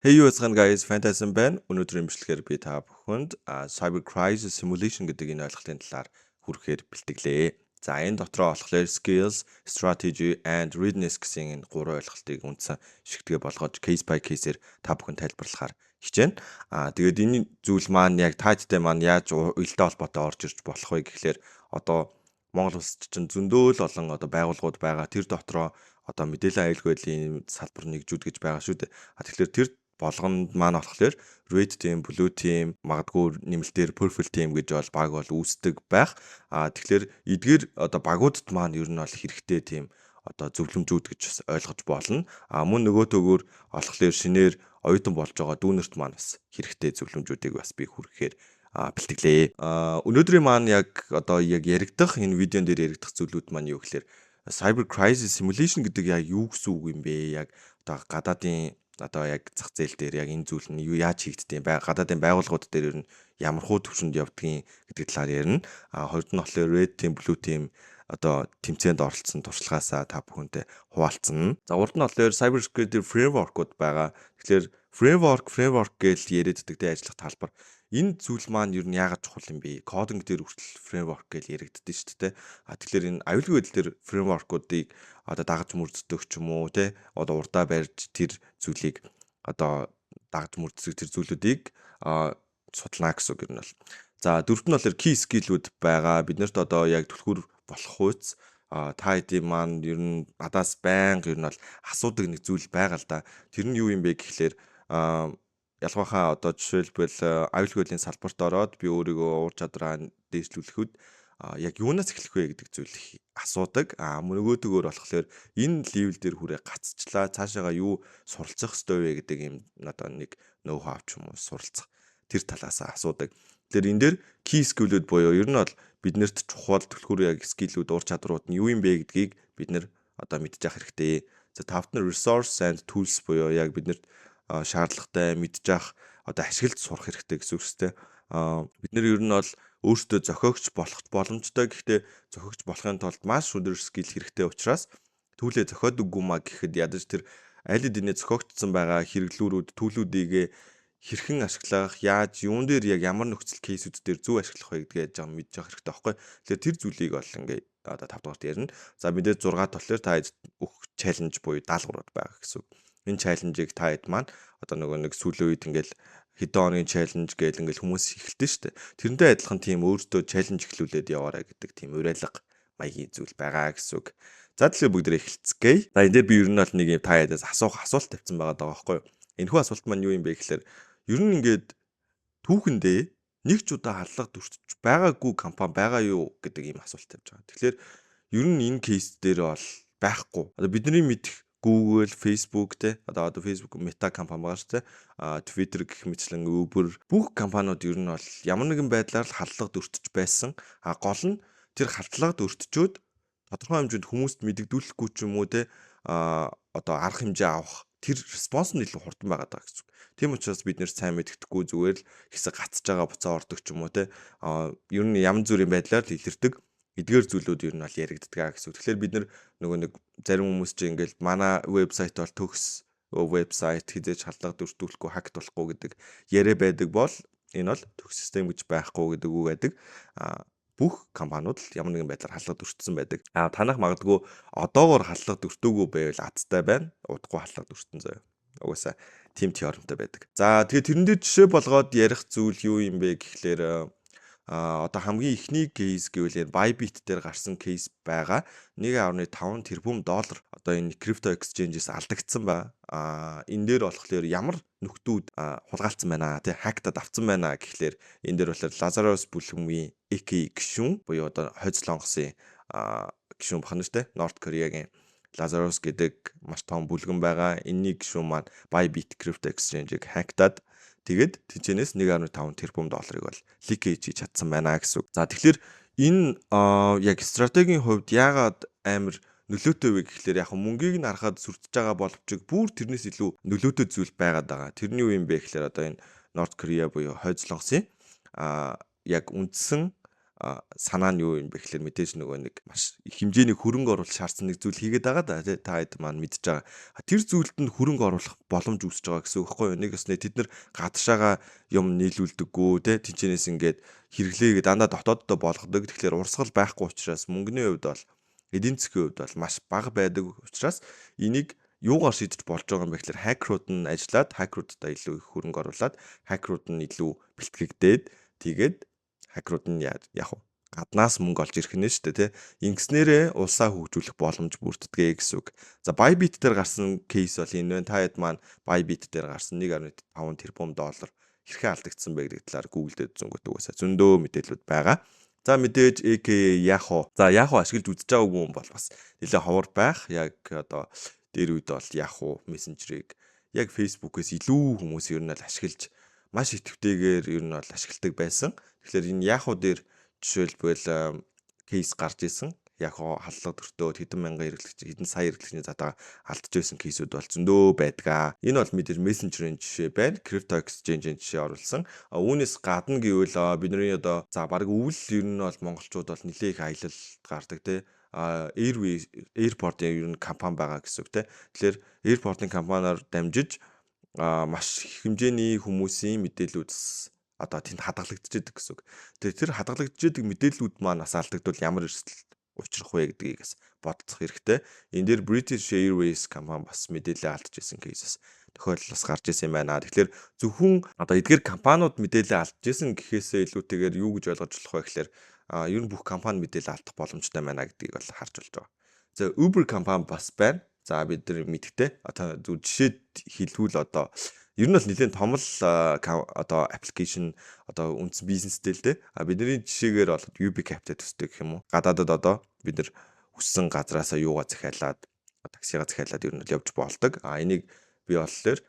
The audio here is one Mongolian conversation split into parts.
Hey you what's going guys, Fantasy байна. Өнөөдрийн бичлэгээр би та бүхэнд Cyber Crisis Simulation гэдэг энэ ойлголтын талаар хүрэхээр бэлтгэлээ. За энэ дотроо болохоор skills, strategy and readiness гэсэн энэ гурван ойлголтыг үндсэн шигтгээ болгож case by case-ээр та бүхэн тайлбарлахаар хичээнэ. Тэгээд энэ зүйл маань яг таадтай маань яаж уялдаа холбоотой орж ирж болох вэ гэхлээр одоо Монгол улсад чинь зөндөө л олон одоо байгууллагууд байгаа. Тэр дотроо одоо мэдээллийн аюулгүй байдлын салбар нэгжүүд гэж байгаа шүү дээ. Тэгэхээр тэр болгонд маань болохоор red team, blue team, магадгүй нэмэлтээр purple team гэж баг бол үүсдэг байх. Тэгэхээр эдгээр одоо багуудад маань ер нь бол хэрэгтэй team одоо зөвлөмжүүд гэж бас ойлгож болно. Мөн нөгөө төгөөр олохлоор шинээр оюутан болж байгаа дүүнерт маань бас хэрэгтэй зөвлөмжүүдийг бас би хүргэхээр бэлтгэлээ. Өнөөдрийн маань яг яригдах энэ видеон дээр яригдах зүйлүүд маань юу гэхээр Cyber Crisis Simulation гэдэг яг юу гэсэн үг юм бэ? Яг одоо гадаадын одоо яг зах зээл дээр яг энэ зүйл нь юу яаж хийгддэг юм бэ? Гадаадын байгууллагууд дээр ер нь ямар хуу төвшөнд явдгийг гэдэг талаар ярина. Хоёрд нь болохоор Red Team, Blue Team одоо тэмцээнд оролцсон туршлагаасаа та бүхэнтэй хуваалцсан. За урд нь болохоор Cyber Security Framework-ууд байгаа. Тэгэхээр framework гэж яриаддаг тэ ажиллах талбар. Энэ зүйл маань ер нь яагаад чухал юм бэ? Кодинг дээр хүртэл framework гэж яригддаг шүү дээ. Тэгэхээр энэ аюулгүй байдал дээр framework-уудыг одоо дагаж мөрддөг ч юм уу те одоо урдаа барьж тэр зүйлийг одоо дагаж мөрддөг тэр зүйлүүдийг судална гэсэн үг юм бол. За дөрөвт нь болохоор key skill-үүд байгаа. Биднэрт одоо яг түлхүүр болох хүйц та хэдийн маань ер нь надаас байнга ер нь бол асуудаг нэг зүйл байгаа л да. Тэр нь юу юм бэ гэхлээр ялгаахан одоо жишээлбэл аюулгүй байдлын салбарт ороод би өөрийгөө уур чадвараа дээшлүүлэхэд яг юунаас эхлэх вэ гэдэг зүйл асуудаг. Нөгөө төгөөр болохоор энэ левел дээр хүрээ гацчлаа цаашаага юу суралцах ёстой вэ гэдэг юм одоо нэг ноу хав ч юм уу суралцах тэр талаас асуудаг. Тэгэхээр энэ дээр key skill-үүд буюу ер нь бол биднэрт чухал түлхүүр яг скиллүүд уур чадрууд нь юу юм бэ гэдгийг бид нэр одоо мэдчих хэрэгтэй. За тавт нь resource and tools буюу яг биднэрт шаардлагатай мэдчих одоо ашиглаж сурах хэрэгтэй гэсэн үг шүү дээ. Бид нэр ер нь бол өөртөө зохиогч болох боломжтой. Гэхдээ зохиогч болохын тулд маш өндөр скил хэрэгтэй учраас түүлээ зохиодоггүй маа гэхэд ядаж тэр аль хэдийн зохиогдсон байгаа хэрэглүүрүүд түүлүүдийг хэрхэн ашиглах, яаж, юун дээр яг ямар нөхцөл кейсүүд дээр зөв ашиглах вэ гэдгээ жам мэдчих хэрэгтэй байхгүй. Тэгэхээр тэр зүйлийг бол ингээ одоо 5 дугаарт ярина. За мэдээ 6 болохоор та өгөх чаленж буюу даалгаврууд байгаа гэсэн үг. Энэ чаленжийг та хэд маань одоо нөгөө нэг сүүлийн үед ингээл хэдэн оны чаленж гээл ингээл хүмүүс эхэлдэг шүү дээ. Тэрнтэй адилхан тийм өөртөө чаленж эхлүүлээд яваарай гэдэг тийм уриалга маягийн зүйл байгаа гэсэн үг. За тэгэхээр бүгдээ эхэлцгээе. За энэ дээр би ер нь бол нэг юм та ядаас асуулт тавьсан байгаа байхгүй юу? Энэхүү асуулт маань юу юм бэ гэхээр ер нь ингээд түүхэндээ нэг ч удаа халдлага дүрсэж байгаагүй компани байгаа юу гэдэг ийм асуулт тавьж байгаа. Тэгэхээр ер нь энэ кейс дээр бол байхгүй. Одоо бидний мэдих Google, Facebook те одоо Facebook Meta компани байгаа шүү дээ. Twitter гэх мэтлэн Uber бүх компаниуд ер нь бол ямар нэгэн байдлаар л халдлага дүрсэж байсан. Гол нь тэр халдлагад өртчөөд тодорхой хэмжээнд хүмүүст мэдэгдүүлэхгүй ч юм уу те одоо арга хэмжээ авах тэр респонс нь илүү хурдан байгаад байгаа гэсэн үг. Тийм учраас бид нэр сайн мэддэхгүй зүгээр л хэсэг гацж байгаа буцаа ордог ч юм уу те ер нь янз бүрийн байдлаар л илэрдэг. Эдгээр зүйлүүд ер нь бол яригддаг гэсэн үг. Тэгэхээр бид нөгөө нэг зарим хүмүүс чинь ингээл манай вебсайт бол төгс вебсайт хизээж халдлага дүрстүүлэхгүй хакт болохгүй гэдэг яриа байдаг бол энэ бол төгс систем гэж байхгүй гэдэг үг байдаг. Бүх компаниуд л ямар нэгэн байдлаар халдлага дүрстсэн байдаг. Танах магадгүй одоогоор халдлага дүрстөөгүй байвал азтай байна. Удахгүй халдлага дүрстэн заяа. Угаасаа тим теоремтой байдаг. За тэгээд тэрэн дээр жишээ болгоод ярих зүйл юу юм бэ гэхлээр одоо хамгийн ихний кейс гэвэл Bybit дээр гарсан кейс байгаа. 1.5 тэрбум доллар одоо энэ крипто exchange-с алдагдсан ба. Энэ дээр болохоор ямар нөхдүүд хулгайлцсан байна тий хактад авцсан байна гэхлээр энэ дээр болохоор Lazarus бүлгэмийн AK гишүүн буюу одоо хойцлонгосын гишүүн бахна штэ North Korea-гийн Lazarus гэдэг маш том бүлгэн байгаа. Энэний гишүүн маань Bybit крипто exchange-ийг хактад тэгээд тэнцэнээс 1.5 тэрбум долларыг бол ликэж хийж чадсан байна гэсэн үг. За тэгэхээр энэ яг стратегийн хувьд яагаад амар нөлөөтэй вэ гэхлээр яг мөнгийг нь харахад сүрдэж байгаа боловч бүр тэрнээс илүү нөлөөтэй зүйл байгаад байгаа. Тэрний юу юм бэ гэхлээр одоо энэ North Korea буюу хойд солонгосын яг үндсэн санаа нь юу юм бэ гэхээр мэдээж нөгөө нэг маш их хэмжээний хөрөнгө оруулалт шаардсан нэг зүйл хийгээд байгаа да тий та хэд маань мэдж байгаа. Тэр зүйлд нь хөрөнгө оруулах боломж үүсэж байгаа гэсэн үг байхгүй юу? Нэг өснө тэд нар гадшаага юм нийлүүлдэггүй тий тэнцэнээс ингээд хэрэглээгээ дандаа дотооддоо болгодог. Тэгэхээр урсгал байхгүй учраас мөнгөний хувьд бол эдийн засгийн хувьд бол маш бага байдаг учраас энийг юугаар шийдэж болж байгаа юм бэ гэхээр хакерууд нь ажиллаад хакеруудтай илүү их хөрөнгө оруулаад хакерууд нь илүү бэлтгэгдээд тэгээд хакерууд нь яг гаднаас мөнгө олж ирэх нь шүү дээ тий. Ингэснээрээ улсаа хөгжүүлэх боломж бүрддэг гэсэн үг. За Bybit дээр гарсан кейс бол энэ байна. Та хэд маань Bybit дээр гарсан 1.5 тэрбум доллар хэрхэн алдагдсан бэ гэдэг талаар Google дээр зөнгөдөг байсан. Зөндөө мэдээлэлүүд байгаа. За мэдээж AKA Yahoo. За Yahoo ашиглаж үзэж байгаагүй юм бол бас нэлээ ховор байх. Яг одоо дээр үед бол Yahoo Messenger-ыг яг Facebook-ээс илүү хүмүүс ер нь ашиглаж маш идэвхтэйгээр ер нь бол ашигладаг байсан. Тэгэхээр энэ Yahoo дээр жишээлбэл кейс гарч исэн. Yahoo халдлага төртөөд хэдэн мянган хэрэглэгч, хэдэн сая хэрэглэгчний задаа алдж байсан кейсүүд бол зөндөө байдаг. Энэ бол мэдээж Messenger-ийн жишээ байна. Crypto Exchange-ийн жишээ оруулсан. Үүнээс гадна гэвэл бидний одоо за баг өвөл ер нь бол монголчууд бол нэлээд их аялал гардаг тий. Airport-ийн ер нь компани байгаа гэсэн үг тий. Тэгэхээр Airport-ийн компаниар дамжиж маш их хэмжээний хүмүүсийн мэдээлүүд одоо тэнд хадгалагдчихэдэг гэсэн үг. Тэгэхээр тэр хадгалагдчихэдэг мэдээллүүд маань бас алдагдвал ямар эрсдэл учрах вэ гэдгийг бас бодцох хэрэгтэй. Энэ дээр British Airways компани бас мэдээлэл алдчихсан кейсээс тохиолдол бас гарч ирсэн юм байна. Тэгэхээр зөвхөн одоо эдгээр компаниуд мэдээлэл алдчихсан гэхээсээ илүүтэйгээр юу гэж ойлгож болох вэ гэхээр ер нь бүх компани мэдээлэл алдах боломжтой байна гэдгийг бол харж болж байгаа. За Uber компани бас байна. За бид нар мэдгтээ одоо зөв жишээд хэлбэл одоо ер нь бол нэлээд том л одоо аппликейшн одоо үндсэн бизнестэй л дээ. Бидний жишээгээр бол UB Capital төстэй гэх юм уу. Гадаадад одоо бид нар хүссэн газраасаа юугаа захиалаад таксигаа захиалаад ер нь л явж болдог. Энийг би болохоор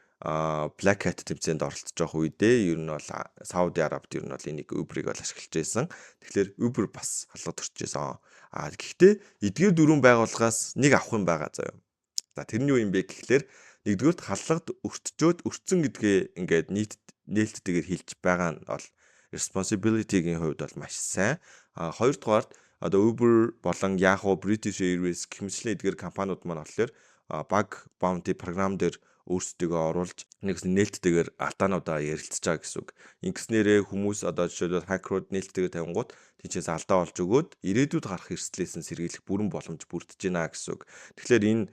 Black Hat тэмцээнд оролцож байгаа үедээ ер нь бол Сауди Арабид ер нь бол энийг Uber-ыг бол ашиглаж байсан. Тэгэхээр Uber бас халдлагад орчихсон. Гэхдээ эдгээр дөрвөн байгууллагаас нэг авах юм байгаа заяа. За тэр нь юу юм бэ гэхлээр нэгдүгээрт халдлагад өртсөн гэдгээ ингээд нээлттэйгээр хэлж байгаа нь бол responsibility-гийн хувьд бол маш сайн. Хоёрдугаарт одоо Uber болон Yahoo, British Airways гэмчлэн эдгээр компаниуд маань болохоор bug bounty програм дээр өөрсдөө оруулж нэгс нээлттэйгээр алдаануудаа ярилцж байгаа гэсэн үг. Ингэснээрээ хүмүүс одоо жишээлбэл хакерууд нээлттэйгээр тавингууд тийчээс алдаа олж өгөөд ирээдүйд гарах эрсдлээс нь сэргийлэх бүрэн боломж бүрдэж байна гэсэн үг. Тэгэхээр энэ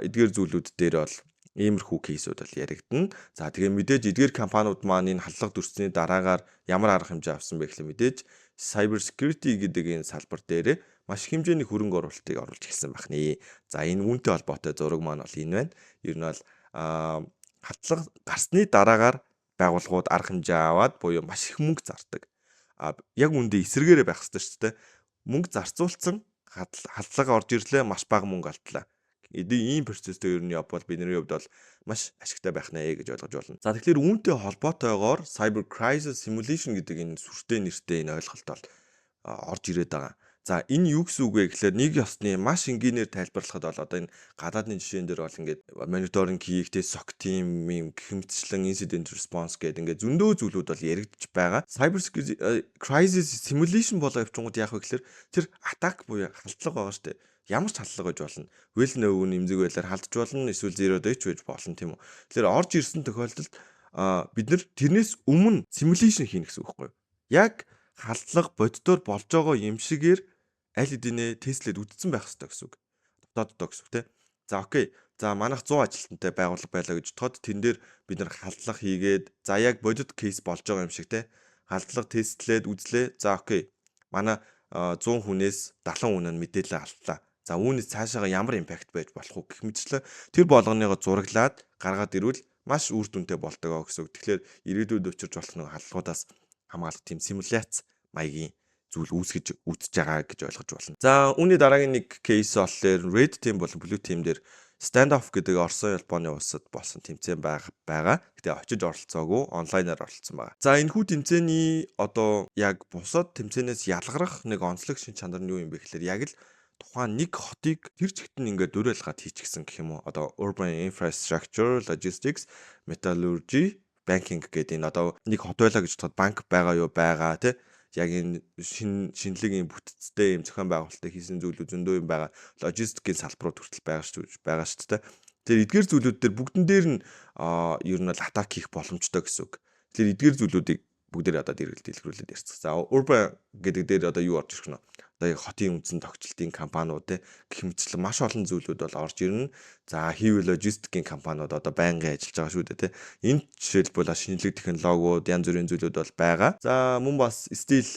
эдгээр зүйлүүд дээр бол иймэрхүү кейсүүд бол яригдана. За тэгээ мэдээж эдгээр компаниуд маань энэ халдлага дүрсний дараагаар ямар арга хэмжээ авсан бэ гэхэл мэдээж cyber security гэдэг энэ салбар дээр маш их хэмжээний хөрөнгө оруулалтыг оруулж эхэлсэн байна. За энэ үүнтэй холбоотой зураг маань бол энэ байна. Ер нь бол халдлага гарсны дараагаар байгууллагууд арга хэмжээ аваад буюу маш их мөнгө зардаг. Яг үндэ эсэргээрээ байх хэрэгтэй шүү дээ. Мөнгө зарцуулсан халдлага орж ирлээ маш бага мөнгө алдлаа. Ийм процесстэй ер нь явбал бидний хувьд бол маш ашигтай байх нэ гэж ойлгож байна. За тэгэхээр үүнтэй холбоотойгоор cyber crisis simulation гэдэг энэ сүртэй нэртэй энэ ойлголт бол орж ирээд байгаа. За энэ юу гэсэн үг вэ гэхээр нэг ёсны маш энгийнээр тайлбарлахад бол одоо энэ гадаадны жишээн дээр бол ингээд мониторинг хийхтэй SOC team юм гэмтчлэн incident response гэдэг ингээд зөндөө зүйлүүд бол яригдж байгаа. Cyber crisis simulation болоо явчингууд яах вэ гэхээр тэр attack буюу халдлага байгаа шүү дээ. Ямар ч халдлага гэж болно. Well known эмзэг байлаар халдж болно, эсвэл zero day ч байж болно тийм үү. Тэгэхээр орж ирсэн тохиолдолд бид нар тэрнээс өмнө simulation хийнэ гэсэн үг байхгүй юу? Яг халдлага боддоор болж байгаа юм шигээр аль хэдийнэ тестлээд үдцсэн байх хэрэгтэй гэсэн үг. Дотооддоо гэсэн үг тийм. За окей. За манайх 100 ажилтнтай байгууллага байлаа гэж бодоход тэн дээр бид нар халдлага хийгээд за яг бодит кейс болж байгаа юм шиг тийм. Халдлага тестлээд үзлээ. За окей. Манай 100 хүнээс 70 хүн нь мэдээлэл авлаа. За үүнээс цаашаага ямар импакт байж болох вэ гэх мэтчлээ тэр болгоныгоо зураглаад гаргаад ирвэл маш үр дүнтэй болдог гэсэн үг. Тэгэхээр ирээдүйд учирч болох нэг халдлагуудаас хамгаалах тийм симуляц маягийн зүйл үүсгэж байгаа гэж ойлгож байна. За үүний дараагийн нэг кейс болохоор Red Team болон Blue Team дээр Standoff гэдэг Орос Японы улсад болсон тэмцээн байгаа. Гэтэ очиж оролцоогүй, онлайнаар оролцсон байгаа. За энэхүү тэмцээний одоо яг бусад тэмцээнээс ялгарах нэг онцлог шин чанар нь юу юм бэ гэхээр яг л тухайн нэг хотыг тэр чигт нь ингээд дөрөөлгаад хийчихсэн гэх юм уу. Одоо urban infrastructure, logistics, metallurgy, banking гэдэг энэ одоо нэг хот байлаа гэж бодоход банк байгаа юу байгаа тий. яг энэ шинэлэг юм бүтцтэй юм зохион байгуулалтыг хийсэн зүйлүүд зөндөө юм байгаа. Логистикийн салбарууд хүртэл байгаа шүү дээ. Тэгэхээр эдгээр зүйлүүд дээр бүгдэн дээр нь ер нь бол атак хийх боломжтой гэсэн үг. Тэгэхээр эдгээр зүйлүүдийг бүгдээр одоо дэлгэрүүлээд ярьцгаая. За urban гэдэг дээр одоо юу орж ирэх нь вэ? Одоо яг хотын үндсэн тогтчлтын компаниуд гэх мэтчлэн маш олон зүйлүүд бол орж ирнэ. За хийвэл логистикийн компаниуд одоо байнгын ажиллаж байгаа шүү дээ. Энд жишээлбэл шинжлэх технологиуд янз бүрийн зүйлүүд бол байгаа. За мөн бас стил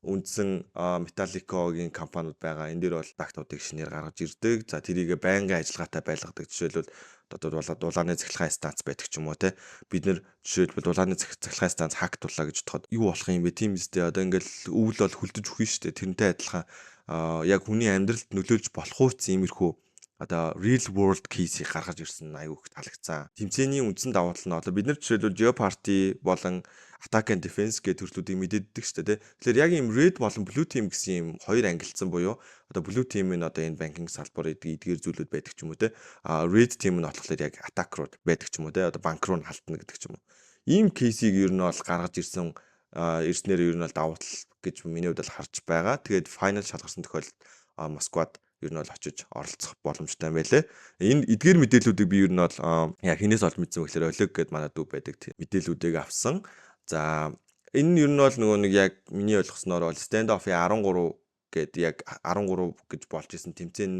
үндсэн металликогийн компаниуд байгаа. Энэ дээр бол продуктуудыг шинээр гаргаж ирдэг. За тэрийг байнгын ажиллагаатай байлгадаг. Жишээлбэл одоо дулааны цахилгаан станц байдаг ч юм уу те. Бид нэр жишээлбэл дулааны цахилгаан станц хактуулаа гэж бодоход юу болох юм бэ? Тийм үстэй одоо ингээл өвөл бол хүлдэж өгнө шүү дээ. Тэрнтэй адилхан яг хүний амьдралд нөлөөлж болох үс иймэрхүү одоо real world case-ийг гаргаж ирсэн аюу их таалагдсан. Тэмцээний үндсэн давуу тал нь одоо бид нар жишээлбэл Jeopardy болон Attack and Defense гэх төрлүүдийг мэддэг шүү дээ. Тэгэхээр яг ийм red болон blue team гэсэн ийм хоёр ангилсан буюу одоо blue team нь одоо энэ банкинг салбар эдгээр зүйлүүд байдаг ч юм уу те. Red team нь болохоор яг attack руу байдаг ч юм уу те. Одоо банк руу халтна гэдэг ч юм уу. Ийм кейсийг ер нь бол гаргаж ирсэн ирснээр ер нь бол давуу тал гэж миний хувьд бол харж байгаа. Тэгээд final шалгарсан тохиолдолд Москвад ер нь бол очиж оролцох боломжтой юм байлээ. Энэ эдгээр мэдээллүүдийг би ер нь бол яг хинээс олж мэдсэн гэхээр Олег гэдэг манай дүү байдаг мэдээллүүдийг авсан. За энэ ер нь бол нөгөө нэг яг миний ойлгосноор бол stand off-ийн 13 гэдэг яг 13 гэж болж исэн тэмцээн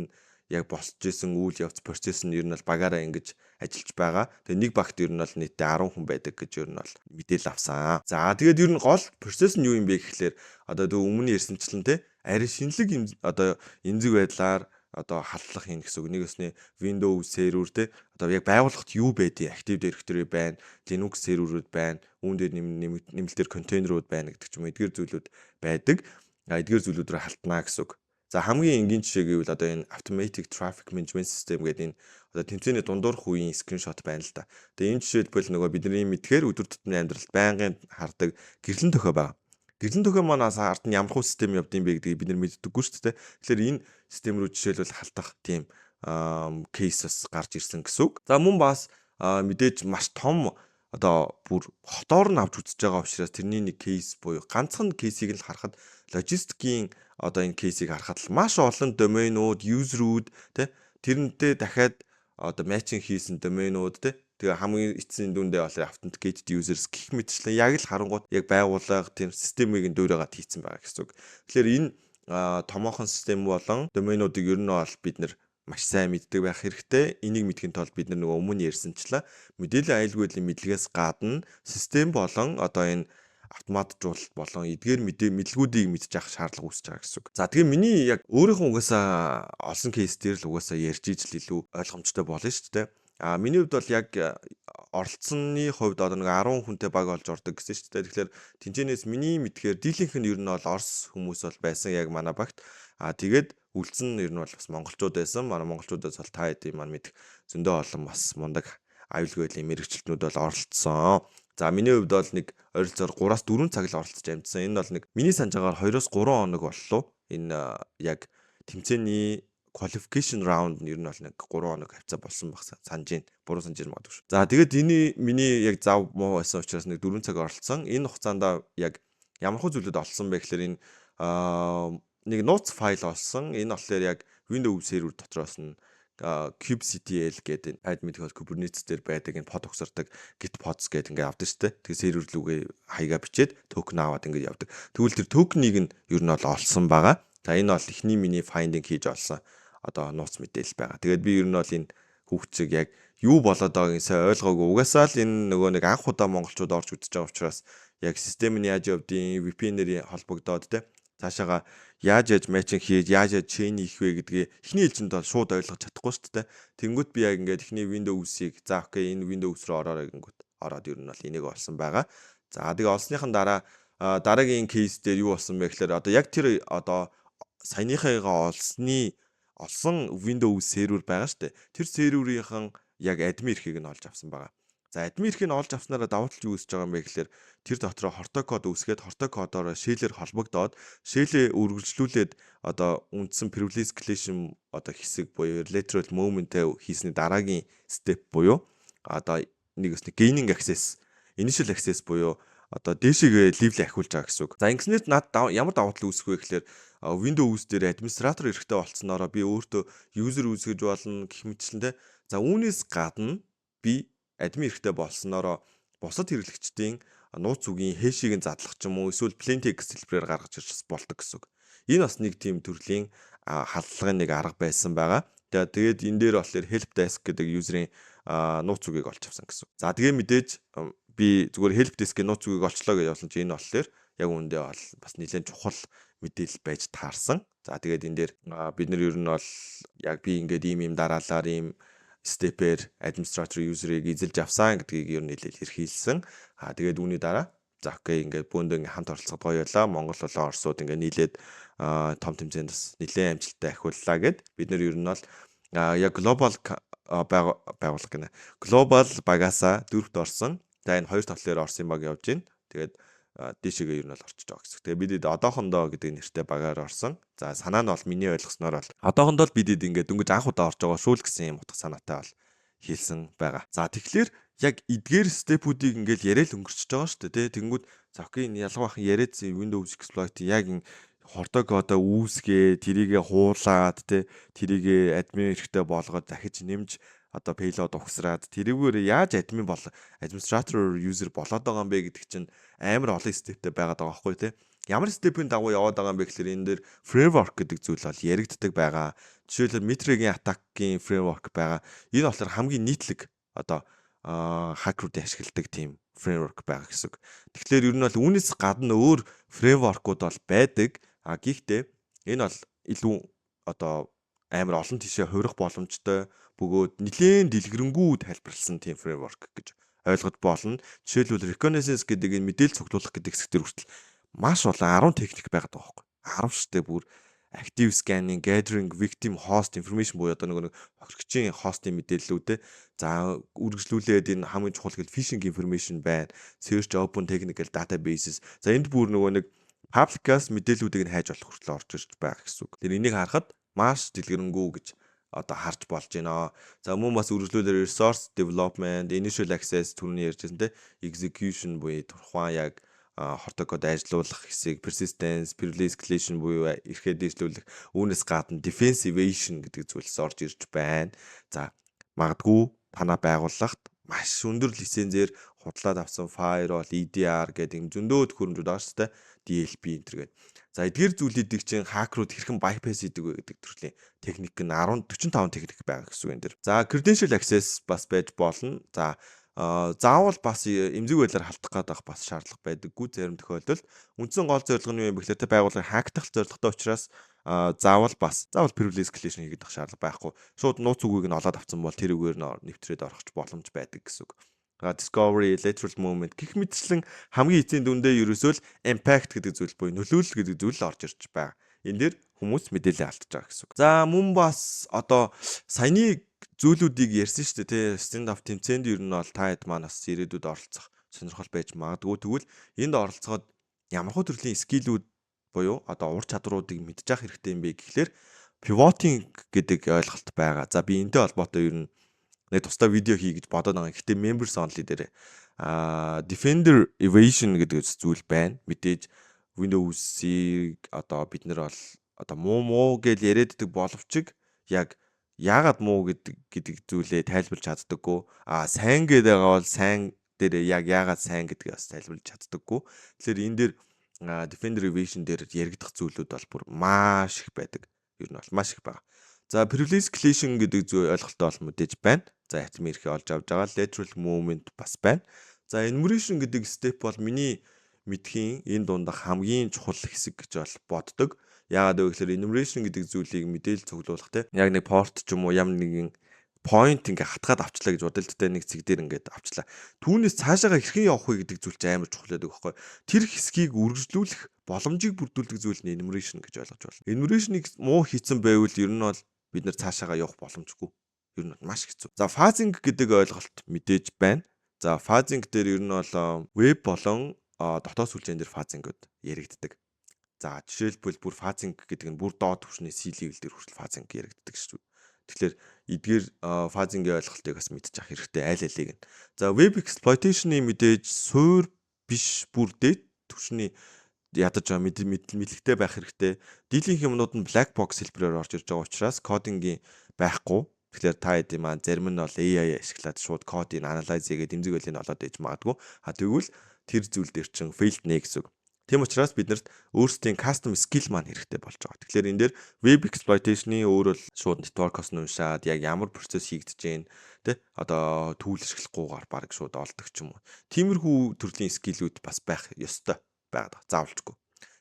яг босч исэн үйл явц процесс нь ер нь бол багаараа ингэж ажиллаж байгаа. Тэгээ нэг багт ер нь бол нийтдээ 10 хүн байдаг гэж ер нь бол мэдээлэл авсан. За тэгээд ер нь гол процесс нь юу юм бэ гэхлээр одоо өмнө ярьсанчлан те арай шинэлэг одоо эмзэг байдлаар одоо халдлах юм гэсэн үг. Нэг өсний Windows сервер те одоо яг байгууллагт юу байдгийг Active Directory байна, Linux серверүүд байна, үүн дээр нэмэлтээр контейнерүүд байна гэдэг ч юм уу эдгээр зүйлүүд байдаг. Эдгээр зүйлүүдээр халтнаа гэсэн үг. За хамгийн энгийн жишээ гэвэл одоо энэ Automatic Traffic Management System гэдэг энэ одоо тэмцээний дундуурх үеийн скриншот байна л да. Тэгээ энэ жишээлбэл нөгөө бидний мэдхээр өдөр тутмын амьдралд байнгын хардаг гэрлэн төхөө байна. Гэрлэн төхөө манаас ард нь ямар хуу систем явд юм бэ гэдгийг бид нар мэддэггүй шүү дээ. Тэгэхээр энэ систем рүү жишээлбэл халтах тийм кейсс гарч ирсэн гэсэн үг. За мөн бас мэдээж маш том одоо бүр хотоор нь авч үзэж байгаа учраас тэрний нэг кейс буюу ганцхан кейсийг л харахад логистикийн одоо энэ кейсийг харахад маш олон доменууд, юзерүүд тэ тэрнтэй дахиад одоо матчинг хийсэн доменууд тэ тэгээ хамгийн эцсийн дүндээ болохоор authenticated users гэх мэтчлэн яг л харангуут яг байгууллага тийм системийг дөөрөөгөө хийцэн байгаа гэсэн үг. Тэгэхээр энэ томоохон систем болон доменуудыг ер нь бол бид нар маш сайн мэддэг байх хэрэгтэй. Энийг мэдхийн тулд бид нар нөгөө өмнө ярьсанчлаа мэдээллийн аюулгүй байдлын мэдлэгээс гадна систем болон одоо энэ автоматжуулалт болон эдгээр мэдлгүүдийг мэдчих шаардлага үүсэж байгаа гэсэн үг. За тэгээ миний яг өөрийнхөө угаасаа олсон кейс дээр л угаасаа ярьж ижил илүү ойлгомжтой болно шүү дээ. Миний хувьд бол яг оролцсоны хувьд одоо нэг 10 хүнтэй баг олж ордог гэсэн шүү дээ. Тэгэхээр тэнцэнээс миний мэдхээр дийлэнх нь ер нь бол Орос хүмүүс бол байсан яг манай багт. Тэгээд үлдсэн нь ер нь бол бас монголчууд байсан. Манай монголчуудаас бол та хэдийн маань мэдэх зөндөө олон бас мундаг аюулгүй байдлын мэрэгчлэтнүүд бол оролцсон. За миний хувьд бол нэг ойролцоогоор 3-аас 4 цаг л оролцож амжсан. Энэ бол нэг миний санаж байгаагаар 2-оос 3 хоног боллоо. Энэ яг тэмцээний qualification round нь ер нь бол нэг 3 хоног хавцаа болсон баг санаж байна. Буруу санаж магадгүй шүү. За тэгээд энэ миний яг зав муу байсан учраас нэг 4 цаг оролцсон. Энэ хугацаанд яг ямар хөө зүйлүүд олсон бэ гэхээр энэ нэг нууц файл олсон. Энэ болохоор яг Windows сервер дотроос нь kubectl гэдэг admin тохиол Kubernetes дээр байдаг энэ под угсардаг git pods гэдэг ингээд авдаг шүү дээ. Тэгээ сервер рүүгээ хаягаа бичээд токен аваад ингээд явдаг. Тэгвэл тэр токенийг нь ер нь бол олсон байгаа. За энэ бол эхний миний finding хийж олсон одоо нууц мэдээлэл байгаа. Тэгээд би ер нь бол энэ хүүхчиг яг юу болоод байгааг сайн ойлгоогүй. Угаасаа л энэ нөгөө нэг анх удаа монголчууд орж үзэж байгаа учраас яг систем нь яаж явдгийг VPN-ээр холбогдоод те цаашаага яаж матчинг хийж яаж чейн хийх вэ гэдгийг эхний ээлжинд бол шууд ойлгож чадахгүй шүү дээ. Тэнгүүт би яг ингээд эхний Windows-ийг за окей энэ Windows руу ороорой гингүүт ороод ер нь бол энийг олсон байгаа. За тэгээ олсныхан дараа дараагийн кейс дээр юу болсон бэ гэхээр одоо яг тэр одоо саяныхаа олсон Windows сервер байгаа шүү дээ. Тэр серверийн яг админ эрхийг нь олж авсан байгаа. За админ эрхийг нь олж авснараа давуу тал юу үүсэж байгаа юм бэ гэхээр тэр дотроо хортой код үүсгээд хортой кодоор shell-ээр холбогдоод shell-ээ үргэлжлүүлээд одоо үндсэн privilege escalation одоо хэсэг буюу lateral movement-тэй хийсний дараагийн step буюу одоо нэг өсний gaining access, initial access буюу одоо дээшээгээ ливлээ ахиулж байгаа гэсэн үг. За ингэснээр над ямар давуу тал үүсэх вэ гэхээр Windows дээр администратор эрэхтэй болцсноороо би өөртөө user үүсгэж болно гэх мэтчлэн тэ. За үүнээс гадна би админ эрэхтэй болсноороо бусад хэрэглэгчдийн нууц үгийн хэшийг нь задлах ч юм уу эсвэл plain text хэлбэрээр гаргаж ирж болдог гэсэн үг. Энэ бас нэг тийм төрлийн халдлагын нэг арга байсан байгаа. Тэгээд энэ дээр болохоор help desk гэдэг юзерийн нууц үгийг олж авсан гэсэн. За тэгээ мэдээж би зүгээр help desk-ийн нууц үгийг олчлоо гэж явуулсан чинь энэ болохоор яг үүндээ бол бас нэлээд чухал мэдээлэл байж таарсан. За тэгээд энэ дээр бид нар ер нь бол яг би ингээд ийм дараалаар ийм степээр administrator user-ыг эзэлж авсан гэдгийг ер нь илэрхийлсэн. Тэгээд үүний дараа за окей ингээд бөөндөө хамт оролцоход гоё байлаа. Монгол болон Оросууд ингээд нийлээд том тэмцээнд бас нэлээд амжилттай ахиуллаа гэд бид нар ер нь бол яг глобал байгууллага гэнэ. Глобал багасаа дөрөвт орсон. За энэ хоёр тоглолоор орсон баг явж байна. Тэгээд дээшээгээ ер нь бол орчиж байгаа гэсэн. Тэгээ бидэд одоохондоо гэдэг нэртэй багаар орсон. За санаа нь бол миний ойлгосноор бол одоохондоо л бидэд ингээд дөнгөж анх удаа орж байгаа шүү л гэсэн юм утга санаатай бол хэлсэн байгаа. За тэгэхээр яг эдгээр степүүдийг ингээд яриад өнгөрчихөж байгаа шүү дээ. Тэнгүүд за окей энэ ялгаахан яриадсан Windows exploit яг ин хордог одоо үүсгээ тэрийгэ хуулаад тэрийгэ админ эрэхтэй болгоод дахиж нэмж одоо payload угсраад тэрүүгээр яаж administrator user болоод байгаа юм бэ гэдэг чинь амар олон стептэй байгаад байгаа байхгүй тий. Ямар степийн дагуу яваад байгаа юм бэ гэхээр энэ дээр framework гэдэг зүйл бол яригддаг байгаа. Жишээлбэл Mitre-гийн attack-ийн framework байгаа. Энэ болохоор хамгийн нийтлэг одоо хакерууд ашигладаг тийм framework байгаа гэсэн. Тэгэхээр ер нь бол үүнээс гадна өөр framework-ууд бол байдаг. Гэхдээ энэ бол илүү одоо амар олон тишээ хувирах боломжтой бөгөөд нэлээд дэлгэрэнгүй тайлбарласан тийм framework гэж ойлгож болно. Жишээлбэл reconnaissance гэдэг энэ мэдээлэл цуглуулах гэдэг хэсэг төр хүртэл маш олон 10 техник байгаад байгаа байхгүй. 10 штэ бүр active scanning, gathering, victim, host information буюу одоо нэг хохирогчийн хостын мэдээллүүд за үргэлжлүүлээд энэ хамгийн чухал гэл phishing information байна. Search open technical databases. За энд бүр нөгөө нэг public-аас мэдээллүүдийг нь хайж болох хүртэл орж ирж байгаа гэсэн үг. Тэр энийг харахад маш дэлгэрэнгүй гэж одоо харж болж байна. За мөн бас үргэлжлүүлээр resource development, initial access түрүүний ярьжсэн те execution буюу тухайн яг хордог код ажиллуулах хэсэг, persistence, parallel escalation буюу ирэхэд дэвшлүүлэх, үүнээс гадна defense evasion гэдэг зүйлс орж ирж байна. За магадгүй танаа байгууллагт маш өндөр лицензээр худлаад авсан firewall, EDR гэдэг юм зөндөө төхөөрөмжүүд байгаа шүү дээ. DLP энэ гэдэг. За эдгээр зүйлүүдийг чинь хакерууд хэрхэн bypass хийдэг вэ гэдэг төрлийн техник нь 45 техник байгаа гэсэн юм дэр. За credential access бас байж болно. За заавал бас эмзэг байдлаар халтах гэдэг бас шаардлага байдаггүй зарим тохиолдолд. Үндсэн гол зорилго нь юу юм бэ гэхээр байгууллагын хактах зорилготой учраас заавал privilege escalation хийгдэх шаардлага байхгүй. Шууд нууц үгийг нь олоод авсан бол тэр үгээр нь нэвтрээд орохч боломж байдаг гэсэн үг. Discovery, lateral movement гэх мэтчлэн хамгийн эцсийн дүндээ ерөөсөө л impact гэдэг зүйл буюу нөлөөлөл гэдэг зүйл орж ирж байгаа. Энэ дэр хүмүүс мэдээлэл алдаж байгаа гэсэн үг. За мөн бас одоо саяны зүйлүүдийг ярьсан шүү дээ тий. Stand up тэмцээнд ер нь бол та хэд манаас ирээдүйд оролцох сонирхол байж магадгүй. Тэгвэл энд оролцоход ямар хөө төрлийн скиллүүд буюу одоо ур чадваруудыг мэдчих хэрэгтэй юм бэ гэхлээр pivoting гэдэг ойлголт байгаа. За би энэтэй холбоотой ер нь нэг тусдаа видео хий гэж бодоод байгаа. Гэхдээ members only дээр defender evasion гэдэг зүйл байна. Мэдээж Windows-ийг одоо бид нар бол одоо муу гэж яриаддаг боловч яг яагаад муу гэдэг зүйлээ тайлбарлаж чаддаггүй. Сайн гэдэг бол сайн дээр яг яагаад сайн гэдгийг бас тайлбарлаж чаддаггүй. Тэгэхээр энэ дээр defender evasion дээр яригдах зүйлүүд бол бүр маш их байдаг. Ер нь бол маш их байгаа. За privilege escalation гэдэг зүйл ойлголттой бол мэдээж байна. За хэтмээ ирэхээ олж авч байгаа lateral movement бас байна. За enumeration гэдэг step бол миний мэдхийн энэ дундах хамгийн чухал хэсэг гэж бол боддог. Яагаад вэ гэхээр enumeration гэдэг зүйлийг мэдээлэл цуглуулах те яг нэг порт ч юм уу ямар нэгэн point ингээ хатгаад авчлаа гэж бодолттой нэг цэг дээр ингээд авчлаа. Түүнээс цаашаага хэрхэн явах вэ гэдэг зүйл чинь амар чухал байдаг байхгүй. Тэр хэсгийг үргэлжлүүлэх боломжийг бүрдүүлдэг зүйл нь enumeration гэж ойлгож байна. Enumeration-ыг муу хийцэн байвал ер нь бол бид нар цаашаага явах боломжгүй. Ер нь маш хэцүү. За phasing гэдэг ойлголт мэдээж байна. За phasing дээр ер нь бол веб болон дотоод сүлжээн дээр phasing-ууд яригддаг. За жишээлбэл бүр phasing гэдэг нь бүр доод түвшний C level дээр хүртэл phasing яригддаг шүү дээ. Тэгэхээр эдгээр phasing-ийн ойлголтыг бас мэдчих хэрэгтэй аль алиг нь. За web exploitation-ийн мэдээж суур биш бүр дээд түвшний ядаж байгаа мэдлэгтэй байх хэрэгтэй. Дийлэнх юмнууд нь black box хэлбэрээр орж ирж байгаа учраас кодингийн байхгүй. Тэгэхээр та хэд юм зарим нь бол AI ашиглаад шууд кодыг анализ хийгээд эмзэг байлыг олоод ээж магадгүй. Тэгвэл тэр зүйл дээр чинь failed нэ гэсэн үг. Тийм учраас биднэрт өөрсдийн custom skill маань хэрэгтэй болж байгаа. Тэгэхээр энэ дээр web exploitation-ы өөр бол шууд network-оос нь уншаад яг ямар процесс хийгдэж гэн тэ одоо түүл ашиглахгүйгээр баг шууд олдог ч юм уу. Тиймэрхүү төрлийн скиллүүд бас байх ёстой байгаад байгаа. Заавалжгүй.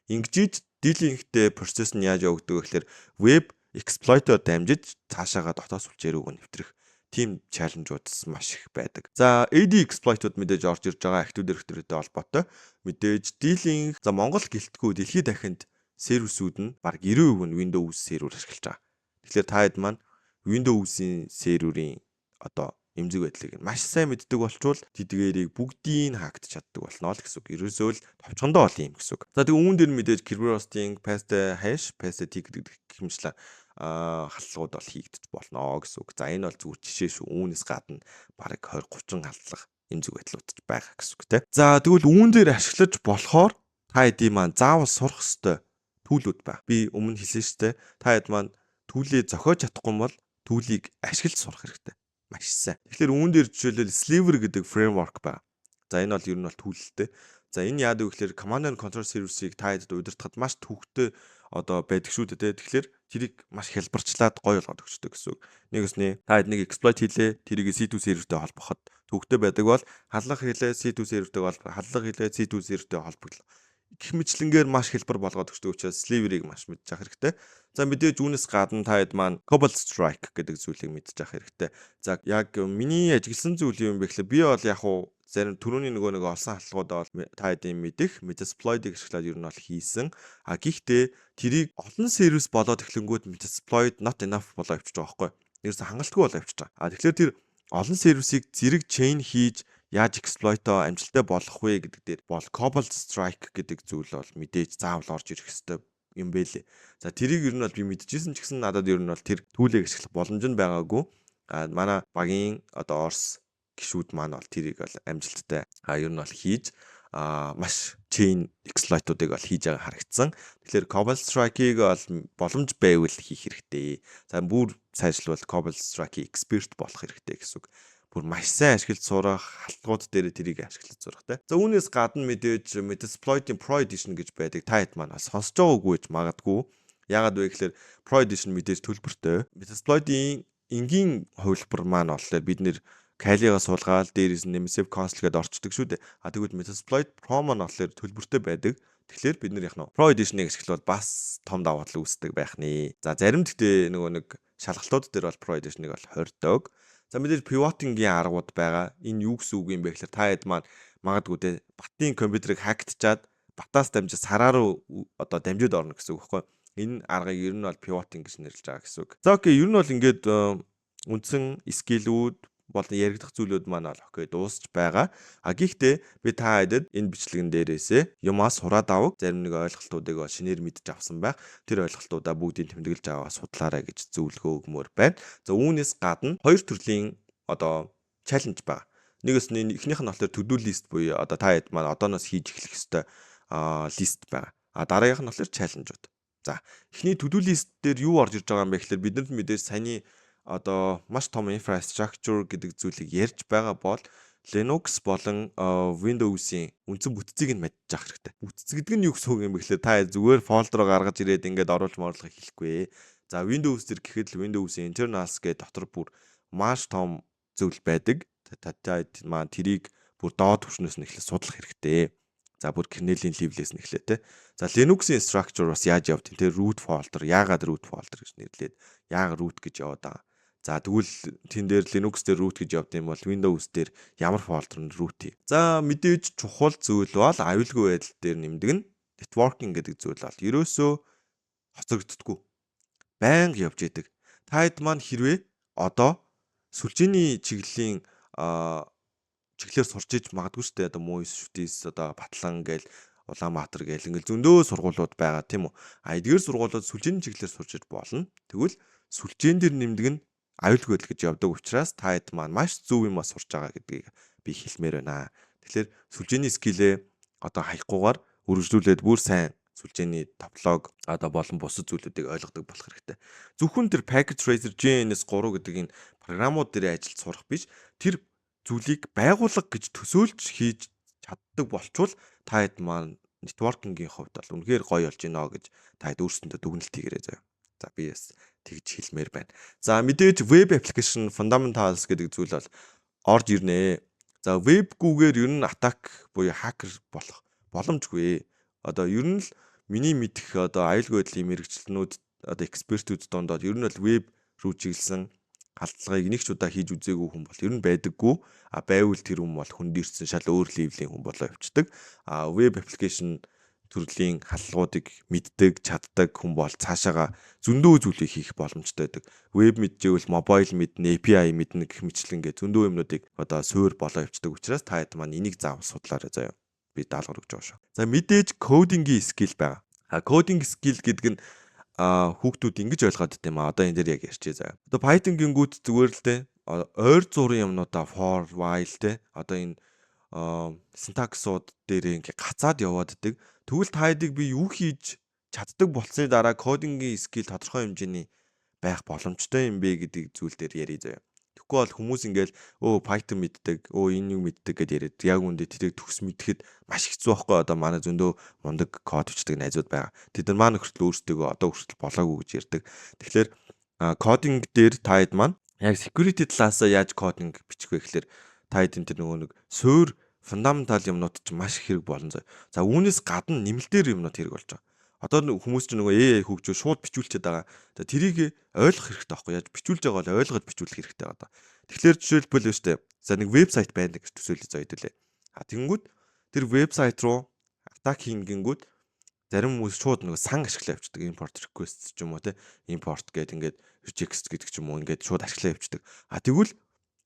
Ингэж дийлэнхтэй процесс нь яаж явагддаг вэ гэхээр web exploiter дамжиж цаашаага дотоод сүлжээ рүү нэвтрэх тийм чаленжууд маш их байдаг. За AD exploit-ууд мэдээж орж ирж байгаа актив директоритэй холбоотой. Мэдээж дийлэнх Монгол гэлтгүү дэлхийд дахинд сервисүүд нь баг 90% нь Windows сервер ашиглаж байгаа. Тэгэхээр та хэд маань Windows-ийн серверийн одоо эмзэг байдлыг маш сайн мэддэг болчвол тэдгээрийг бүгдийг хаагдж чаддаг болно л гэсэн үг. Ерөөсөө л товчхондоо ол юм гэсэн үг. За тэгээ үүн дээр мэдээж Kerberos-ийн fast hash, fast tick гэдэг хэмжлээ халдлагууд бол хийгдэж болно гэсэн үг. За энэ бол зүгээр жишээ шүү. Үүнээс гадна бараг 20-30 халдлага эмзэг байдлууд байгаа гэсэн үг тийм. За тэгвэл үүн дээр ашиглаж болохоор та хэдийн маань заавал сурах ёстой төлөвлөд байна. Би өмнө хэлсэн шүү дээ. Та хэд маань төлөө зохиож чадахгүй бол төлийг ашиглаж сурах хэрэгтэй. Маш сайн. Тэгэхээр үүн дээр жишээлбэл Sliver гэдэг framework байна. За энэ бол ер нь бол төлөлтэй. За энэ яадаг вэ гэхээр command and control service-ийг та хэдэд удирдахад маш төвөгтэй одоо байдаг шүү дээ. Тэгэхээр тэрийг маш хялбарчлаад гоё болгоод өгчдөг гэсэн үг. Нэгснээ та хэд нэг exploit хийлээ, тэрийг C2 сервертэй холбоход төвөгтэй байдаг бол халлах хийлээ C2 сервертэй халлах хийлээ C2 сервертэй холбогдлоо. Гэх мэтлэнгээр маш хялбар болгоод өгчдөг учраас Sliver-ыг маш мэдж авах хэрэгтэй. За мэдээж үүнээс гадна та хэд маань Cobalt Strike гэдэг зүйлийг мэдж авах хэрэгтэй. За яг миний ажигласан зүйл юм бэ гэхлээр би бол яг уу зарим түрүүний нэг олсон халдлагуудаа бол та хэдийн мэдэх Metasploit-ыг ашиглаад ер нь бол хийсэн. Гэхдээ тэрийг олон сервис болоод эхлэнгүүт Metasploit not enough болоо явчих жоохоо байхгүй. Ерөөсө хангалтгүй болоо явчих байгаа. Тэгэхээр тэр олон сервисийг зэрэг chain хийж яаж exploit-о амжилттай болгох вэ гэдэг дээр бол Cobalt Strike гэдэг зүйл бол мэдээж заавал орж ирэх ёстой юм бэлээ. За тэрийг ер нь бол би мэдчихсэн ч гэсэн надад ер нь бол тэр түүлийг ашиглах боломж нь байгаагүй. Манай багийн одоо Орс гişүүд маань бол тэрийг бол амжилттай ер нь бол хийж маш chain exploit-уудыг бол хийж байгаа харагдсан. Тэгэхээр Cobalt Strike-ийг бол боломж байвал хийх хэрэгтэй. За бүр сайжлбал Cobalt Strike-ийн expert болох хэрэгтэй гэсэн үг. Бүр маш сайн ашиглаж сурах, халтгууд дээр тэрийг ашиглаж сурах те. За үүнээс гадна мэдээж Metasploit-ийн Pro Edition гэж байдаг. Та хэд маань бас сонсож байгаагүй ч магадгүй. Яагаад вэ гэхээр Pro Edition мэдээж төлбөртэй. Metasploit-ийн энгийн хувилбар маань болохоор бид нэр Kali-га суулгаад дээрээс нь Nemsef console гэдээ орчдөг шүү дээ. Тэгвэл Metasploit Pro маань болохоор төлбөртэй байдаг. Тэгэхээр бид нар яг нь Pro Edition-ыг ашиглавал бас том давуу тал үүсдэг байх нэ. За зарим гэхдээ нэг шалгалтууд дээр бол Pro Edition-ыг бол хордог. За мэдээж pivoting-ийн аргууд байгаа. Энэ юу гэсэн үг юм бэ гэхээр та хэд маань магадгүй те батын компьютерыг хактчаад батаас дамжиж сараа руу одоо дамжиж орно гэсэн үг байхгүй. Энэ аргыг ер нь бол pivoting гэж нэрлэж байгаа гэсэн үг. За окей, ер нь бол ингээд үндсэн скиллүүд болон яригдах зүйлүүд маань бол окей дуусч байгаа. Гэхдээ би та хэдэд энэ бичлэгэн дээрээсээ юмаа сураад авах зарим нэг ойлголтуудыг шинээр мэдж авсан байх. Тэр ойлголтуудаа бүгдийг тэмдэглэж аваа судлаарай гэж зөвлөгөө өгмөр байна. За үүнээс гадна хоёр төрлийн одоо чаленж байгаа. Нэгээс нь эхнийх нь болохоор to do list буюу одоо та хэд маань одооноос хийж эхлэх ёстой лист байгаа. Дараагийнх нь болохоор чаленжууд. За эхний to do list дээр юу орж ирж байгаа юм бэ гэхээр бидэнд мэдээж саяны одоо маш том infrastructure гэдэг зүйлийг ярьж байгаа бол Linux болон Windows-ийн үндсэн бүтцийг нь мэдчих хэрэгтэй. Бүтц гэдэг нь юу гэсэн үг юм бэ гэхээр та зүгээр фолдероо гаргаж ирээд ингээд оруулж моруулах хэлэхгүй. За Windows төр гэхэд л Windows-ийн internals гэдэг дотор бүр маш том зүйл байдаг. Та маань тэрийг бүр доод түвшнээс нь эхлээд судлах хэрэгтэй. За бүр kernel-ийн level-ээс нь эхлэв те. За Linux-ийн structure бас яаж явд юм те root folder, яагаад root folder гэж нэрлээд яагаад root гэж яваад байгаа. За тэгвэл тэн дээр Linux дээр root гэж явд юм бол Windows дээр ямар folder нь root юм. За мэдээж чухал зүйл бол аюулгүй байдал дээр нэмдэг нь networking гэдэг зүйл бол ерөөсөө хоцрогддоггүй. Байнга явж идэг. Та хэд маань хэрвээ одоо сүлжээний чиглэлийн чиглэлээр сурч иж магадгүй шүү дээ. Одоо Mois шүтээс одоо Батлан гээл Улаанбаатар гээл ингээл зөндөө сургуулиуд байгаа тийм үү. Эдгээр сургуулиуд сүлжээний чиглэлээр сурч иж болно. Тэгвэл сүлжээн дээр нэмдэг нь аюулгүй байдал гэж явдаг учраас та хэд маань маш зөв юм сурч байгаа гэдгийг би хэлмээр байна. Тэгэхээр сүлжээний скиллээ одоо хаяггүйгээр үргэлжлүүлээд бүр сайн сүлжээний тавтолоог одоо болон бусад зүйлүүдийг ойлгодог болох хэрэгтэй. Зөвхөн тэр package tracer JNS3 гэдэг энэ програмууд дээр ажиллаж сурах биш. Тэр зүйлийг байгууллага гэж төсөөлж хийж чаддаг болчвол та хэд маань networking-ийн хувьд бол үнэхээр гоё болж байна гэж та хэд өөрсөндөө дүгнэлт хийгээрэй заяа. За би бас тэгж хэлмээр байна. За мэдээж web application fundamentals гэдэг зүйл бол орж ирнэ. За вебгүүгээр ер нь attack буюу hacker болох боломжгүй. Одоо ер нь л миний мэдэх одоо аюулгүй байдлын мэрэгчлэнүүд одоо экспертүүд дондоо ер нь бол веб руу чиглэсэн халдлагыг нэг ч удаа хийж үзээгүй хүн бол ер нь байдаггүй. А байвал тэр хүн бол хөндөрсөн шал өөр левлийн хүн болоо явцдаг. А веб аппликейшн төрлийн халдлагуудыг мэддэг, чаддаг хүн бол цаашаага зөндөө зүйлийг хийх боломжтой байдаг. Веб мэджээвэл мобайл мэднэ, API мэднэ гэх мэтлэн ингээд зөндөө юмнуудыг одоо суур болоо явцдаг учраас та хэд маань энийг заавал судлаарай заяа. Би даалгавар өгч байгаа шүү. За мэдээж кодингийн скил байгаа. Кодинг скил гэдэг нь хүүхдүүд ингэж ойлгоод байт юм аа. Одоо энэ дээр яг ярьчээ заяа. Одоо Python гингүүд зүгээр л дээ ойр зургийн юмнуудаа for while те одоо энэ синтаксууд дээр ингээ гацаад явааддаг. Тэгвэл та хэдийг би юу хийж чаддаг болсны дараа кодингийн скил тодорхой хэмжээний байх боломжтой юм бэ гэдэг зүйл дээр ярий заяа. Тэгэхгүй бол хүмүүс ингээл Python мэддэг, энэ юу мэддэг гэдээ яриад яг үндэ тэрийг төгс мэдхэд маш хэцүү байхгүй. Одоо манай зөндөө мундаг код бичдэг найзууд байгаа. Тэд нар маань хүртэл өөрсдөө одоо хүртэл болоогүй гэж ярьдаг. Тэгэхээр кодинг дээр та хэд маань яг security талаасаа яаж кодинг бичих вэ гэхээр та хэдийн тэр нөгөө нэг суур фундаментал юмнууд ч маш их хэрэг болно заа. За үүнээс гадна нэмэлтээр юмнууд хэрэг болж байгаа. Одоо хүмүүс ч нөгөө AI хөгжөө шууд бичүүлчихэд байгаа. За тэрийг ойлгох хэрэгтэй байхгүй яаж бичүүлж байгаа бол ойлгоод бичүүлэх хэрэгтэй байгаа. Тэгэхээр жишээлбэл өштэй. За нэг вебсайт байна гэж төсөөлөж заа хэдүүлээ. Тэгэнгүүт тэр вебсайт руу атак хийнгингүүд зарим хүмүүс шууд нөгөө сан ашиглаа явчихдаг. Import request ч юм уу те. Import гэдэг ингээд regex гэдэг ч юм уу ингээд шууд ашиглаа явчихдаг. Тэгвэл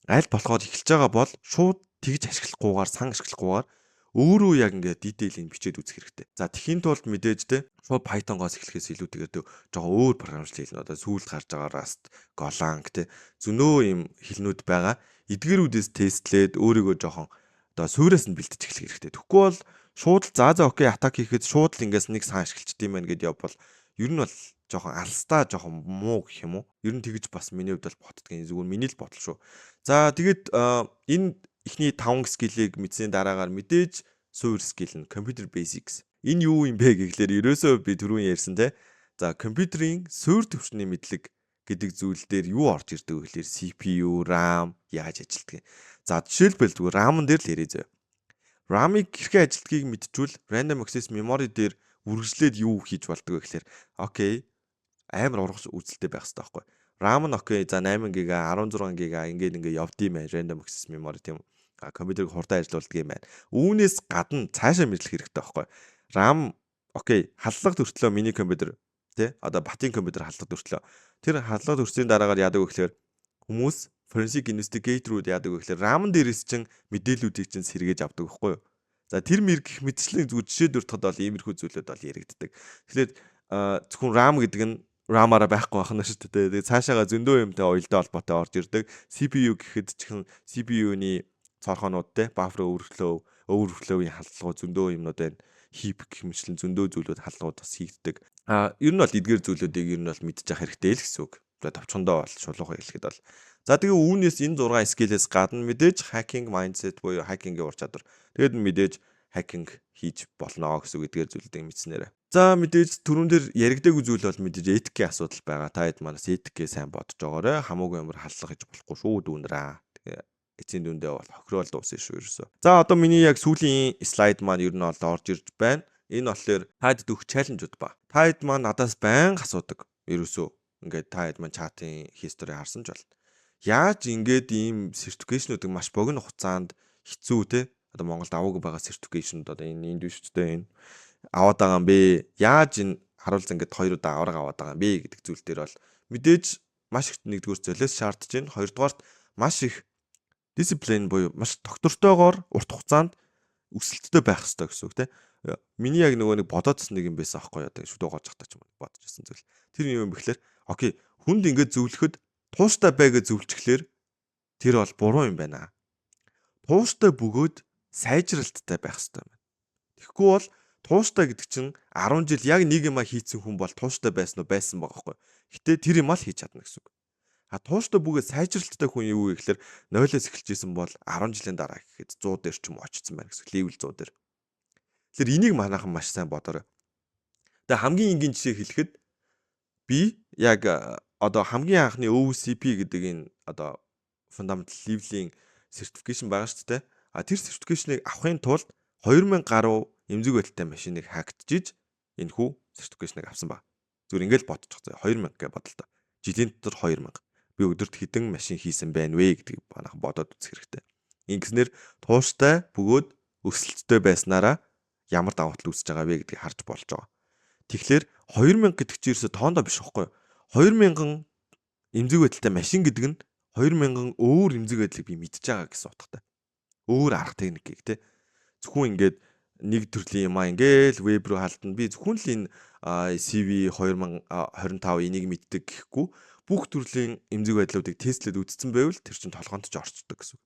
аль болохоор эхэлж байгаа бол шууд тэгж ашиглахгүйгээр сан ашиглахгүйгээр өөрөө яг ингээд детейлийг бичээд үзэх хэрэгтэй. За тэхийн тулд мэдээж те шууд Python-гоос эхлэхээс илүүтэйгээр жоохон өөр програмчлал хэлнэ. Одоо сүүлд гарч байгаа Rust, Golang те зөнөө юм хэлнүүд байгаа. Эдгээрүүдээс тестлээд өөрийгөө жоохон одоо суураас нь бэлтэж эхлэх хэрэгтэй. Тэгэхгүй бол шууд за окей атак хийхэд шууд л ингээс нэг сан ашиглчихдээ мэн гэдээ явбал ер нь бол жоохон алстаа жоохон муу гэх юм уу. Ер нь тэгж бас миний хувьд бол ботдгийн зүгээр миний л бодол шүү. За тэгээд энэ эхний 5 скиллийг мэдсэний дараагаар мэдээж суур скил нь computer basics. Энэ юу юм бэ гэхлээр ерөөсөө би түрүүн ярьсан те. За компьютерийн суур төвчний мэдлэг гэдэг зүйл дээр юу орж ирдэг вэ гэхлээр CPU, RAM яаж ажилтдаг. За жишээлбэл зүгээр RAM-ын дээр л яриа зөө. RAM-ыг хэрхэн ажилтгийг мэдчихвэл random access memory дээр үргэлжлээд юу хийж болдог вэ гэхлээр окей амар ургаж үзэлтэй байх хэрэгтэй байхгүй. RAM нь окей за 8 ГБ 16 ГБ ингээд явдсан байх random access memory тийм компьютерыг хурдан ажиллуулдаг юм байна. Үүнээс гадна цаашаа мэдлэх хэрэгтэй байхгүй. RAM окей халдлага төртлөө миний компьютер тий одоо батын компьютер халдлага төртлөө. Тэр халдлага төрсний дараагаар яадаг вэ гэхээр хүмүүс forensic investigator-ууд яадаг вэ гэхээр RAM дээрээс чинь мэдээллүүдийг чинь сэргээж авдаг байхгүй юу. За тэр мэргэх мэтчлийн зүгээр жишээ дуртахад бол иймэрхүү зүйлүүд бол яригддаг. Тэгэхээр зөвхөн RAM гэдэг нь RAM-аараа байхгүй байх нь шүү дээ. Тэгээ цаашаага зөндөө юмтай уялдаа холбоотой орж ирдэг. CPU гэхэд ч CPU-ний цорхоонууд те buffer overflow-ийн халдлагууд зөндөө юмнууд байна. Heap гэх мэтлэн зөндөө зүйлүүд халдлагууд бас хийгддэг. Ер нь бол эдгээр зүйлүүдийг ер нь бол мэдчих хэрэгтэй л гэсэн үг. Товчхондоо бол шулуухан хэлэхэд бол. За тэгээ үүнээс энэ 6 скиллээс гадна мэдээж hacking mindset буюу hacking-ийн ур чадвар. Тэгээд мэдээж hacking хийж болно гэсэн үг эдгээр зүйлүүдийг мэдснээр. За мэдээж түрүүн дээр яригдаагүй зүйл бол мэдээж этикийн асуудал байгаа. Та хэд манаас этикээ сайн бодож байгаарэ. Хамаагүй ямар халдлага хийж болохгүй шүү дүүнраа. Тэгээ эцсийн дүндээ бол хохироол дуусна шүү ерөөсөө. За одоо миний яг сүүлийн слайд маань ер нь бол орж ирж байна. Энэ болохоор та хэд өгөх чаленжууд ба. Та хэд маань надаас байнга асуудаг. Ерөөсөө ингээд та хэд маань чатын history харсан ч бол. Яаж ингээд ийм сертификейшнуудыг маш богино хугацаанд хэцүү те одоо Монголд аваагүй байгаа сертификейшнууд одоо энэ индустритэй энэ аваад байгаа юм бэ? Яаж энэ харуулц ингээд 2 удаа авраг аваад байгаа юм бэ гэдэг зүйл дээр бол мэдээж маш их нэгдүгээр золиос шаардж байна. Хоёрдугаарт маш их дисциплин буюу маш тогтвортойгоор урт хугацаанд өсөлттэй байх хэрэгтэй гэсэн үг те. Миний яг нөгөө нэг бодоодсэн нэг юм байсан аахгүй одоо шүдөө гоож хатаач юм бодож байсан зүйл. Тэр юм бэхлээр окей хүнд ингээд зөвлөхөд тууштай бай гэж зөвлөчихлөөр тэр бол буруу юм байна. Тууштай бөгөөд сайжралттай байх хэрэгтэй юм. Тэгэхгүй бол тууштай гэдэг чинь 10 жил яг нэг юм хийцэн хүн бол тууштай байсан байгаа байхгүй. Гэтэ тэр юм л хийж чадна гэсэн үг. Тууштай бүгээ сайжралттай хүн юу вэ гэхээр 0-оос эхэлж исэн бол 10 жилийн дараа гэхэд 100 дээр ч юм уу очсон байна гэсэн level 100 дээр. Тэгэхээр энийг манайхан маш сайн бодоорой. Тэгээ хамгийн энгийн жишээ хэлэхэд би яг одоо хамгийн анхны OCP гэдэг энэ одоо fundamental level-ийн certification байгаа шүү дээ. Тэр certification-ыг авахын тулд 2000 гаруй эмзэг байдалтай машиныг хактжиж энэ хүү certification-ыг авсан ба. Зүгээр ингээл бодчих заяа 2000 гэж бодлоо. Жилийн дотор 2000. Би өдөрт хэдэн машин хийсэн байна вэ гэдгийг манайхан бодоод үзэх хэрэгтэй. Ингэснээр тууштай бөгөөд өсөлттэй байснараа ямар давуу тал үүсэж байгаа вэ гэдгийг харж болж байгаа. Тэгэхээр 2000 гэдэг чинь ерөөсө тоондоо биш байхгүй юу? 2000 эмзэг байдалтай машин гэдэг нь 2000 өөр эмзэг байдлыг би мэдж байгаа гэсэн утгатай. Өөр арга техникийг те. Зөвхөн ингээд нэг төрлийн юм ингээл веб руу халдана. Би зөвхөн л энэ CV 2025 энийг мэддэг гэхгүй бүх төрлийн эмзэг байдлуудыг тестлээд үзсэн байвал тэр чинь толгоонд ч орчдөг гэсэн.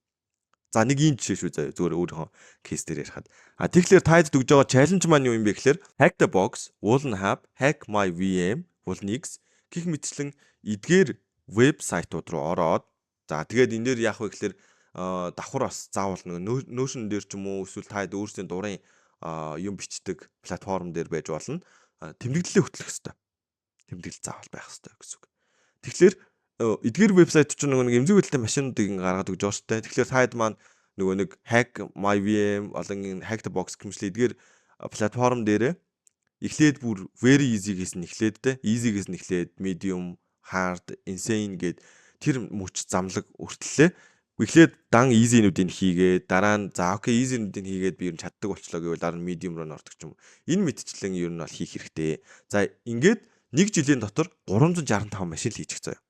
За нэг ийм жишээ шүү заяа зүгээр өөрийнхөө кейс дээр ярихад. Тэгэхээр таад дүгж байгаа чаленж маань юу юм бэ гэхээр hack the box, woolen hub, hack my VM, woolen X гэх мэтчлэн эдгээр вебсайтууд руу ороод за тэгээд энэ дээр яах вэ гэхээр давхар бас заавал Notion дээр ч юм уу эсвэл таад өөрсдийн дурын юм бичдэг платформ дээр байж болно. Тэмдэглэлээ хөтлөх хэрэгтэй. Тэмдэглэл заавал байх хэрэгтэй гэсэн үг. Тэгэхээр эдгээр вебсайт чинь нэг эмзэг байдалтай машинуудыг гаргаад өгж байгаа шүү дээ. Тэгэхээр таад маань нэг hack my VM болон энэ hack the box гэмшлээ эдгээр платформ дээр эхлээд бүр very easy-гээс нь эхлээд те easy-гээс нь эхлээд medium, hard, insane гэд тэр мөч замлаг өртлөө эхлээд дан easy-нүүдийг хийгээд дараа нь за окей easy-нүүдийг хийгээд би ер нь чаддаг болчлоо гэвэл дараа нь medium руу ордог ч юм уу. Энэ мэдчлэн ер нь бол хийх хэрэгтэй. За ингээд нэг жилийн дотор 365 машин л хийчих заяа.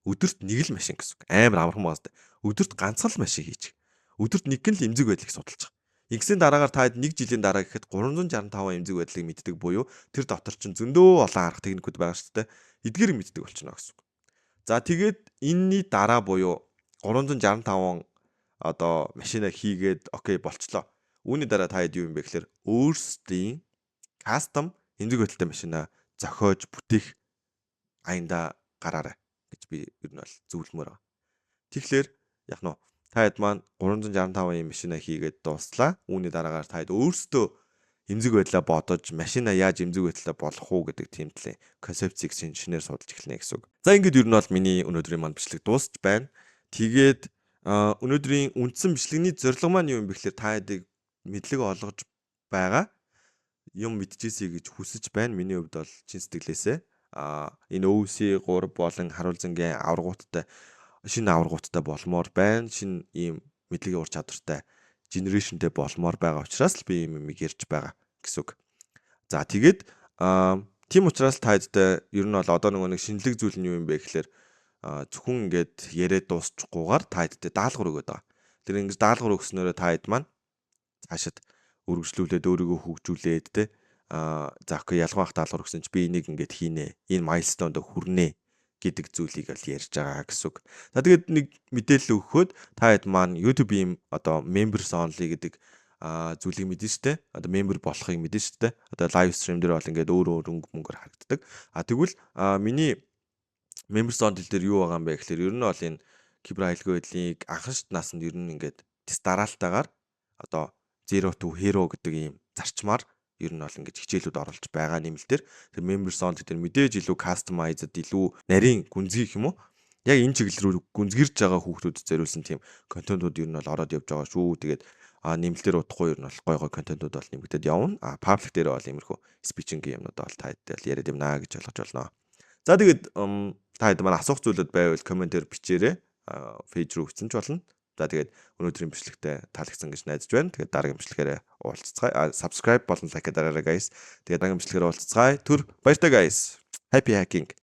Өдөрт нэг л машин гэсэн. Амар амархан байна. Өдөрт ганцхан л машин хийчих. Өдөрт нэг гэн л эмзэг байдлыг судалж байгаа. Ингэсэн дараагаар таад нэг жилийн дараа гэхэд 365 эмзэг байдлыг мэддэг буюу тэр дотор чинь зөндөө олон арга техникүүд байгаа шүү дээ. Эдгээр мэддэг болчихно гэсэн. За тэгээд энэний дараа буюу 365 одоо машинаа хийгээд окей болчлоо. Үүний дараа та хэд юу юм бэ гэхээр өөрсдийн custom эмзэг байдалтай машинаа зохиож бүтээх аянда гараарай гэж би ер нь бол зөвлөмөр байгаа. Тэгэхээр яг нь та хэд маань 365 машинаа хийгээд дууслаа. Үүний дараагаар та хэд өөрсдөө эмзэг байдлаа бодож машинаа яаж эмзэг байдлаа болох уу гэдэг тийм талын концепцийг шинээр судалж эхэлнэ гэсэн үг. За ингээд ер нь бол миний өнөөдрийн маань бичлэг дуусч байна. Тэгээд өнөөдрийн үндсэн бичлэгний зорилго маань юу юм бэ гэхээр та хэдийг мэдлэг олгож байгаа юм мэдчихээсэй гэж хүсэж байна. Миний хувьд бол чин сэтгэлээсээ энэ OC 3 болон харуул зэнгийн аваргуудтай шинэ аваргуудтай болмоор байна. Шинэ ийм мэдлэгийн ур чадвартай генерашнтэй болмоор байгаа учраас л би ийм юм ярьж байгаа гэсэн үг. За тэгээд тийм учраас та хэдтэй ер нь бол одоо нэг шинэлэг зүйл нь юу юм бэ гэхээр зөвхөн ингээд яриад дуусчихгүйгээр та хэдтэй даалгавар өгöd байгаа. Тэр ингэж даалгавар өгснөөрөө та хэд маань цаашид үргэлжлүүлээд өөрийгөө хөгжүүлээд те за окей ялгаах даалгавар өгсөн чи би энийг ингээд хийнэ. Энэ майлстоунд хүрнэ гэдэг зүйлийг л ярьж байгаа гэсэн үг. За тэгээд нэг мэдээлэл өгөхөд та хэд маань YouTube ийм одоо members only гэдэг зүйлийг мэдэн штэ. Одоо member болохыг мэдэн штэ. Одоо live stream дээр бол ингээд өөр мөнгөөр харагддаг. Тэгвэл миний members only дээр юу байгаа юм бэ гэхээр ер нь бол энэ кибер аюулгүй байдлыг анхаарч насанд ер нь ингээд дараалтаагаар одоо Zero to Hero гэдэг ийм зарчмаар ер нь бол ингэж хичээлүүд оруулж байгаа нэмэлтээр тэр members only дээр мэдээж илүү customized илүү нарийн гүнзгий юм уу? Яг энэ чиглэл рүү гүнзгийрж байгаа хүүхдүүдэд зориулсан тийм контентууд ер нь бол ороод явж байгаа шүү. Тэгээд нэмэлтээр удахгүй ер нь бол гой контентууд бол нэмэгдээд явна. Public дээр бол иймэрхүү speeching юмнууд бол та хэдэл яриад юмнаа гэж ойлгож байна. За тэгээд та хэд маань асуух зүйлүүд байвал комментээр бичээрэй. Пэйж рүү бичсэн ч болно. За тэгээд өнөөдрийн бичлэгтээ таалагдсан гэж найдаж байна. Тэгээд дараагийн бичлэгээр уулзцгаая. Subscribe болон лайк дараарай guys. Тэгээд дараагийн бичлэгээр уулзцгаая. Түр баяртай guys. Happy hacking.